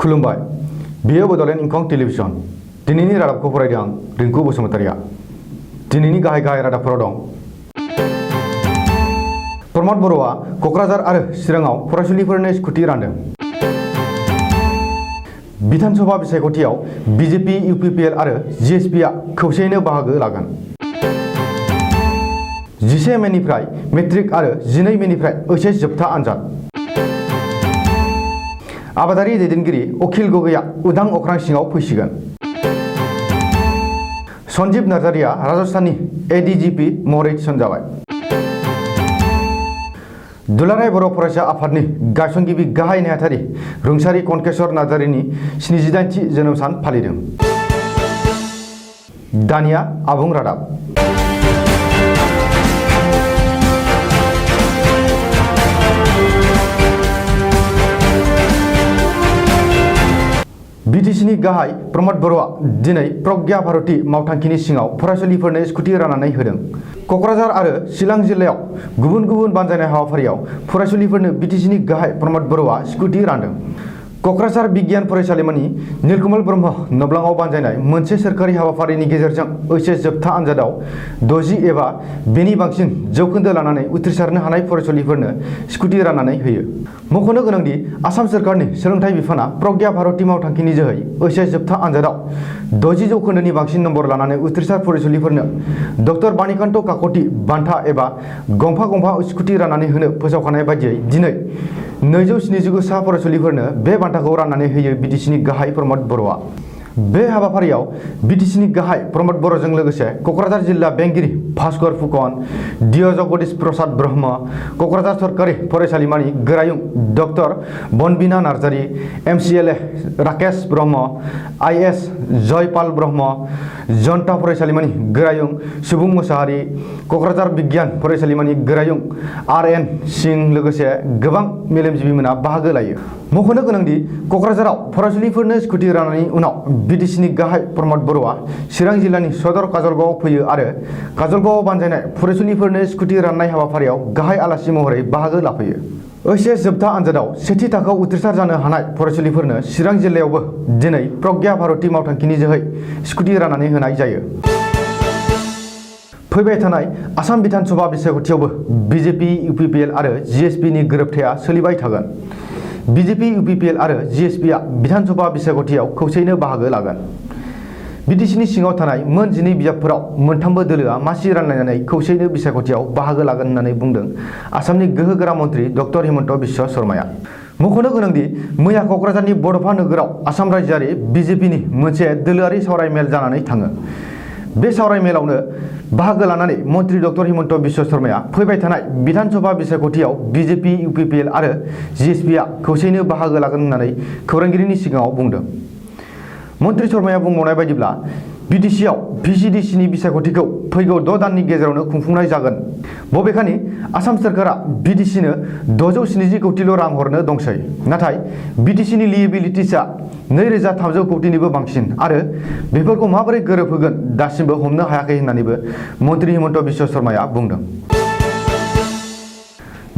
खुलुमबाय बेयो बड'लेण्ड इंखं टेलिभिजन दिनैनि रादाबखौ फरायदों आं रिंकु बसुमतारिया दिनैनि गाहाय रादाबफोराव दं प्रमद बर'आ क'क्राझार आरो चिराङाव फरायसुलिफोरनो स्कुटि रानदों विधानसभा बिसायख'थियाव बिजेपि इउपिपिएल आरो जिएसपिआ खौसेयैनो बाहागो लागोन 11 मेनिफ्राय मेट्रिक आरो 12 मेनिफ्राय ओइचएस जोबथा आनजाद आबादारि दैदेनगिरि अखिल गगैया उदां अख्रां सिङाव फैसिगोन सन्जीब नार्जारिया राजस्थाननि एडीजीपी महरै थिसनजाबाय दुलाराय बर' फरायसा आफादनि गायसनगिरि गाहाय नेहाथारि रुंसारि कनकेश्वर नार्जारिनि 78थि जोनोम सान फालिदों दानिया आबुं रादाब बिटिसिनि गाहाय प्रमद बर'आ दिनै प्रज्ञा भारती मावथांखिनि सिङाव फरायसालिफोरनो स्कुटि राननानै होदों क'क्राझार आरो चिरां जिल्लायाव गुबुन गुबुन बानजायनाय हाबाफारियाव फरायसालिफोरनो बिटिसिनि गाहाय प्रमद बर'आ स्कुटि रानदों क'क्राझार बिगियान फरायसालिमानि नीलकमल ब्रह्म नब्लाङाव बानजायनाय मोनसे सोरखारि हाबाफारिनि गेजेरजों ओइचएस जोबथा आनजादाव 60 एबा बेनि बांसिन जौखोन्दो लानानै उथ्रिसारनो हानाय फरायसालिफोरनो स्कुटि राननानै होयो मख'नो गोनांदि आसाम सोरखारनि सोलोंथाइ बिफाना प्रज्ञा भारती मावथांखिनि जोहै ओइचएस जोबथा आनजादाव 60 जौखोन्दोनि बांसिन नम्बर लानानै उथ्रिसार फरायसालिफोरनो डक्टर बानिकान्त काकति बान्था एबा गंफा स्कुटि राननानै होनो फोसावखानाय बायदियै दिनै 279 सा फरायसालिफोरनो बे बान्थाखौ राननानै होयो बिटिसिनि गाहाय प्रमद बर'आ बे हाबाफारियाव बिटिसिनि गाहाय प्रमद बर'जों लोगोसे क'क्राझार जिल्ला बेंगिरि भास्कर फुकन डिअ जगदीश प्रसाद ब्रह्म क'क्राझार सरकारि फरायसालिमानि गोरायुं doctor Banbina Narzary MCLA Rakesh Brahma IAS Jaipal Brahma जनता फरायसालिमानि गोरायुं सुबुं मोसाहारि क'क्राझार बिगियान फरायसालिमानि गोरायुं आरएन सिंह लोगोसे गोबां मेलेमजिबिमोना बाहागो लायो मख'नो गोनांदि क'क्राझाराव फरायसालिफोरनो स्कुटि राननायनि उनाव बिटिसिनि गाहाय प्रमद बर'आ चिरां जिल्लानि सदर काजलगावआव फैयो आरो काजलगावआव बानजायनाय फरायसालिफोरनो स्कुटि राननाय हाबाफारियाव गाहाय आलासि महरै बाहागो लाफैयो ओइचएस जोबथा आनजादाव सेथि थाखोआव उथ्रिसार जानो हानाय फरायसालिफोरनो चिरां जिल्लायावबो दिनै प्रज्ञा भारती मावथांखिनि जोहै स्कुटि राननानै होनाय जायो फैबाय थानाय आसाम विधानसभा बिसायख'थियावबो बिजेपि इउपिपिएल आरो जिएसपिनि गोरोबथाया सोलिबाय थागोन बिजेपि इउपिपिएल आरो जिएसपिआ विधानसभा बिसायख'थियाव खौसेयैनो बाहागो लागोन बिटिसिनि सिङाव थानाय मोन 12 बिजाबफोराव मोनथामबो दोलोआ मासि रानलायनानै खौसेयैनो बिसायख'थियाव बाहागो लागोन होननानै बुंदों आसामनि गोहोगोरा मन्त्रि डक्टर हिमन्त बिश्व शर्माया मख'नो गोनांदि मैया क'क्राझारनि बड'फा नोगोराव आसाम रायजोआरि बिजेपिनि मोनसे दोलोआरि सावरायमेल जानानै थाङो बे सावरायमेलावनो बाहागो लानानै मन्त्रि डक्टर हिमन्त बिश्व शर्माया फैबाय थानाय विधानसभा बिसायख'थियाव बिजेपि इउपिपिएल आरो जिएसपिआ खौसेयैनो बाहागो लागोन होननानै खौरांगिरिनि सिगाङाव बुंदों मन्त्रि शर्माया बुंबावनाय बायदिब्ला बिटिसिआव भिसिडिसिनि बिसायख'थिखौ फैगौ 6 दाननि गेजेरावनो खुंफुंनाय जागोन बबेखानि आसाम सोरखारा बिटिसिनो 670 कौटिल' रां हरनो दंसै नाथाय बिटिसिनि लिएबिलिटिसआ 2300 कौटिनिबो बांसिन आरो बेफोरखौ माबोरै गोरोबहोगोन दासिमबो हमनो हायाखै होननानैबो मन्त्रि हिमन्त बिश्व शर्माया बुंदों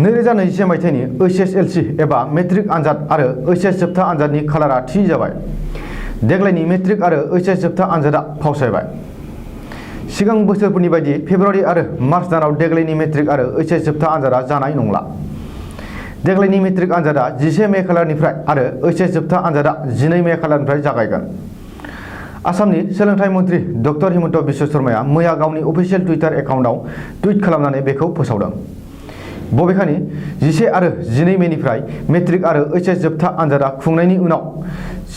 2021 मायथाइनि ओइचएसएलसि एबा मेट्रिक आनजाद आरो ओइचएस जोबथा आनजादनि खालारा थि जाबाय देग्लायनि मेट्रिक आरो ओइचएस जोबथा आनजादा फावसायबाय सिगां बोसोरफोरनि बायदि फेब्रुवारि आरो मार्च दानाव देग्लायनि मेट्रिक आरो ओइचएस जोबथा आनजादा जानाय नंला देग्लायनि मेट्रिक आनजादा 11 मे खालारनिफ्राय आरो ओइचएस जोबथा आनजादा 12 मे खालारनिफ्राय जागायगोन आसामनि सोलोंथाइ मन्त्रि डक्टर हिमन्त बिश्व शर्माया मैया गावनि अफिसियेल टुइटार एकाउन्टआव टुइट खालामनानै बेखौ फोसावदों बबेखानि 11 आरो 12 मेनिफ्राय मेट्रिक आरो ओइचएस जोबथा आनजादा खुंनायनि उनाव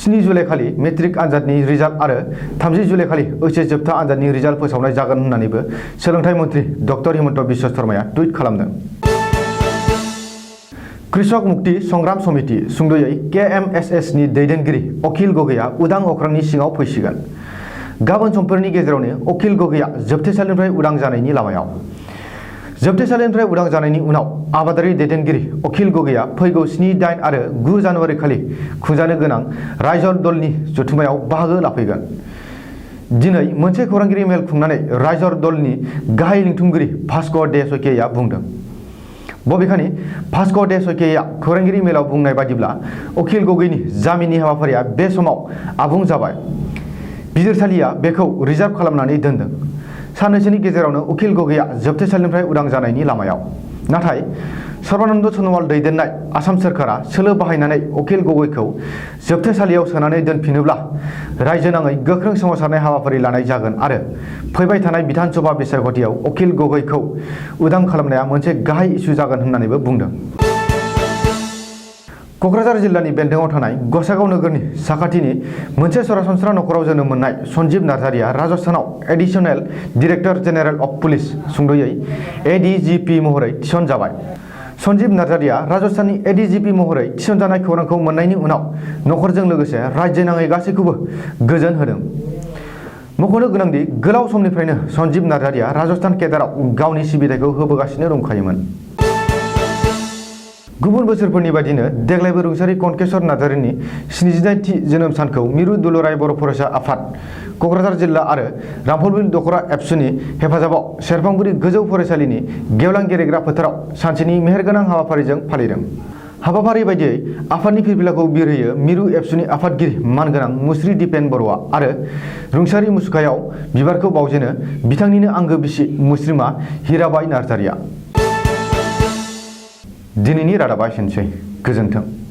7 जुलाइ खालि मेट्रिक आनजादनि रिजाल्ट आरो 30 जुलाइ खालि ओइचएस जोबथा आनजादनि रिजाल्ट फोसावनाय जागोन होननानैबो सोलोंथाइ मन्त्रि डक्टर हिमन्त बिश्व शर्माया टुइट खालामदों कृषक मुक्ति संग्राम समिति सुंद'यै केएमएसएसनि दैदेनगिरि अखिल गगैया उदां अख्रांनि सिङाव फैसिगोन गाबोन समफोरनि गेजेरावनो अखिल गगैया जोबथेसालिनिफ्राय उदां जानायनि लामायाव जोबथेसालिनिफ्राय उदां जानायनि उनाव आबादारि दैदेनगिरि अखिल गगैया फैगौ 7, 8 आरो 9 जानुवारि खालि खुंजानो गोनां रायजर दलनि जथुमायाव बाहागो लाफैगोन दिनै मोनसे खौरांगिरि मेल खुंनानै रायजर दलनि गाहाय लिंथुमगिरि भास्कर दे सयकियाया बुंदों बबेखानि भास्कर दे सयकेया खौरांगिरि मेलाव बुंनाय बादिब्ला उकिल गगैनि जामिननि हाबाफारिया बे समाव आबुं जाबाय। बिजिरसालिया बेखौ रिजार्भ खालामनानै दोनदों। साननैसोनि गेजेरावनो उकिल गगैया जोबथेसालिनिफ्राय उदां जानायनि लामायाव। नाथाय सर्बानन्द सनोवाल दैदेननाय आसाम सोरखारा सोलो बाहायनानै उकिल गगैखौ जोबथेसालियाव सोनानै दोनफिनोब्ला रायजो नाङै गोख्रों सोमावसारनाय हाबाफारि लानाय जागोन आरो फैबाय थानाय बिधानसभा बिसायख'थियाव उकिल गगैखौ उदां खालामनाया मोनसे गाहाय इस्यु जागोन होननानैबो बुंदों। क'क्राझार जिल्लानि बेन्दोङाव थानाय गसाइगाव नोगोरनि साखाथिनि मोनसे सरासनस्रा नखराव जोनोम मोननाय सन्जीब नार्जारिया राजस्थानाव एडिशनेल डाइरेक्टर जेनेरेल अफ पुलिस सुंद'यै एडीजीपी महरै थिसनजाबाय। सन्जीब नार्जारिया राजस्थाननि एडीजीपी महरै थिसनजानाय खौरांखौ मोननायनि उनाव नखरजों लोगोसे रायजो नाङै गासैखौबो गोजोन होदों। मख'नो गोनांदि गोलाव समनिफ्रायनो सन्जीब नार्जारिया राजस्थान केडाराव गावनि सिबिथायखौ होबोगासिनो दंखायोमोन। गुबुन बोसोरफोरनि बायदिनो देग्लायबो रुंसारि कनकेश्वर नार्जारिनि 79थि जोनोम सानखौ मिरु दुलुराय बर' फरायसा आफाद क'क्राझार जिल्ला आरो रामफलबिल दख'रा एबसुनि हेफाजाबाव सेरफांगुरि गोजौ फरायसालिनि गेवलां गेलेग्रा फोथाराव सानसेनि मेहेरगोनां हाबाफारिजों फालिदों। हाबाफारि बायदियै आफादनि फिरफिलाखौ बिरहोयो मिरु एबसुनि आफादगिरि मानगोनां मुस्रि दिपेन बर'आ आरो रुंसारि मुसुखायाव बिबारखौ बावजेनो बिथांनिनो आंगो बिसि मुस्रिमा हिराबाई नार्जारिया। दिनैनि रादाबा एसेनोसै। गोजोन्थों।